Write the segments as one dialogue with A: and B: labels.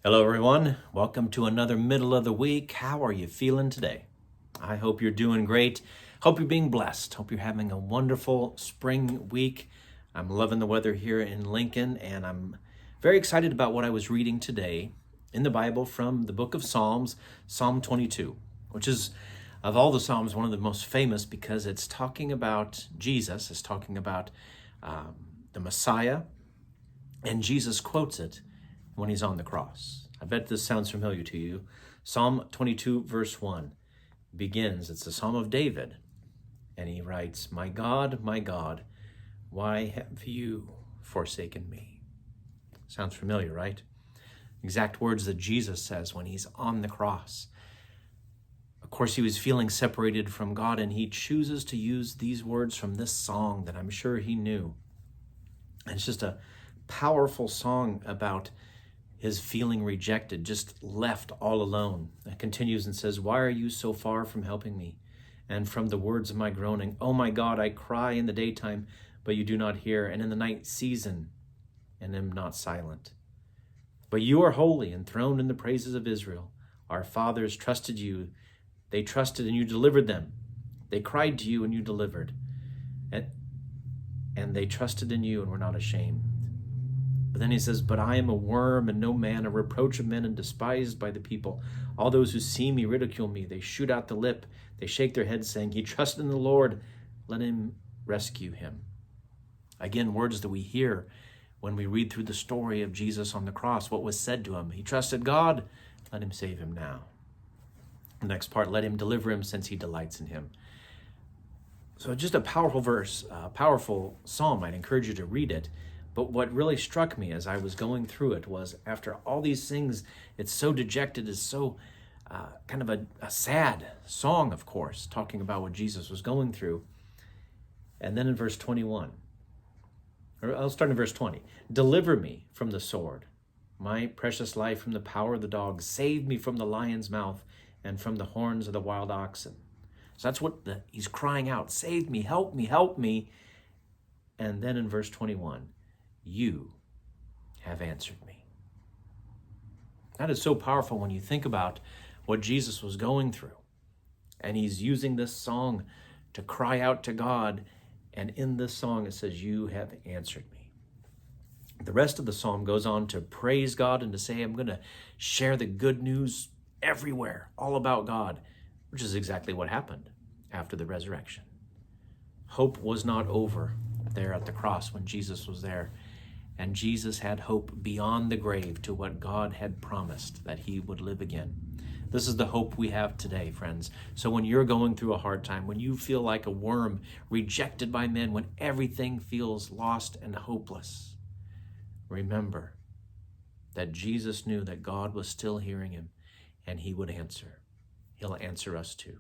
A: Hello, everyone. Welcome to another middle of the week. How are you feeling today? I hope you're doing great. Hope you're being blessed. Hope you're having a wonderful spring week. I'm loving the weather here in Lincoln, and I'm very excited about what I was reading today in the Bible from the book of Psalms, Psalm 22, which is, of all the Psalms, one of the most famous because it's talking about Jesus, it's talking about the Messiah, and Jesus quotes it when he's on the cross. I bet this sounds familiar to you. Psalm 22, verse 1 begins, it's a Psalm of David, and he writes, my God, why have you forsaken me?" Sounds familiar, right? Exact words that Jesus says when he's on the cross. Of course, he was feeling separated from God, and he chooses to use these words from this song that I'm sure he knew. And it's just a powerful song about his feeling rejected, just left all alone. It continues and says, "Why are you so far from helping me? And from the words of my groaning, oh my God, I cry in the daytime, but you do not hear, and in the night season, and am not silent. But you are holy, enthroned in the praises of Israel. Our fathers trusted you. They trusted and you delivered them. They cried to you and you delivered. And they trusted in you and were not ashamed." But then he says, "But I am a worm and no man, a reproach of men and despised by the people. All those who see me ridicule me. They shoot out the lip. They shake their heads, saying, he trusted in the Lord. Let him rescue him." Again, words that we hear when we read through the story of Jesus on the cross. What was said to him? He trusted God. Let him save him now. The next part, let him deliver him since he delights in him. So just a powerful verse, a powerful psalm. I'd encourage you to read it. But what really struck me as I was going through it was after all these things, it's so dejected, it's so kind of a sad song, of course, talking about what Jesus was going through. And then in verse 21, or I'll start in verse 20. "Deliver me from the sword, my precious life from the power of the dog. Save me from the lion's mouth and from the horns of the wild oxen." So that's what he's crying out. Save me, help me, help me. And then in verse 21, you have answered me. That is so powerful when you think about what Jesus was going through. And he's using this song to cry out to God. And in this song, it says, you have answered me. The rest of the psalm goes on to praise God and to say, I'm going to share the good news everywhere, all about God, which is exactly what happened after the resurrection. Hope was not over there at the cross when Jesus was there. And Jesus had hope beyond the grave to what God had promised, that he would live again. This is the hope we have today, friends. So when you're going through a hard time, when you feel like a worm rejected by men, when everything feels lost and hopeless, remember that Jesus knew that God was still hearing him and he would answer. He'll answer us too.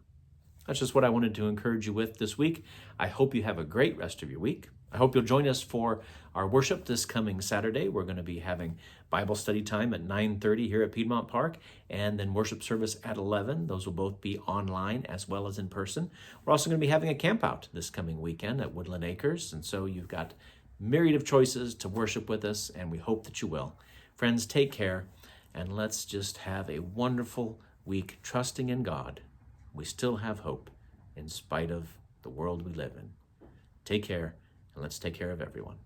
A: That's just what I wanted to encourage you with this week. I hope you have a great rest of your week. I hope you'll join us for our worship this coming Saturday. We're going to be having Bible study time at 9:30 here at Piedmont Park, and then worship service at 11. Those will both be online as well as in person. We're also going to be having a camp out this coming weekend at Woodland Acres, and so you've got myriad of choices to worship with us, and we hope that you will. Friends, take care, and let's just have a wonderful week trusting in God. We still have hope in spite of the world we live in. Take care. And let's take care of everyone.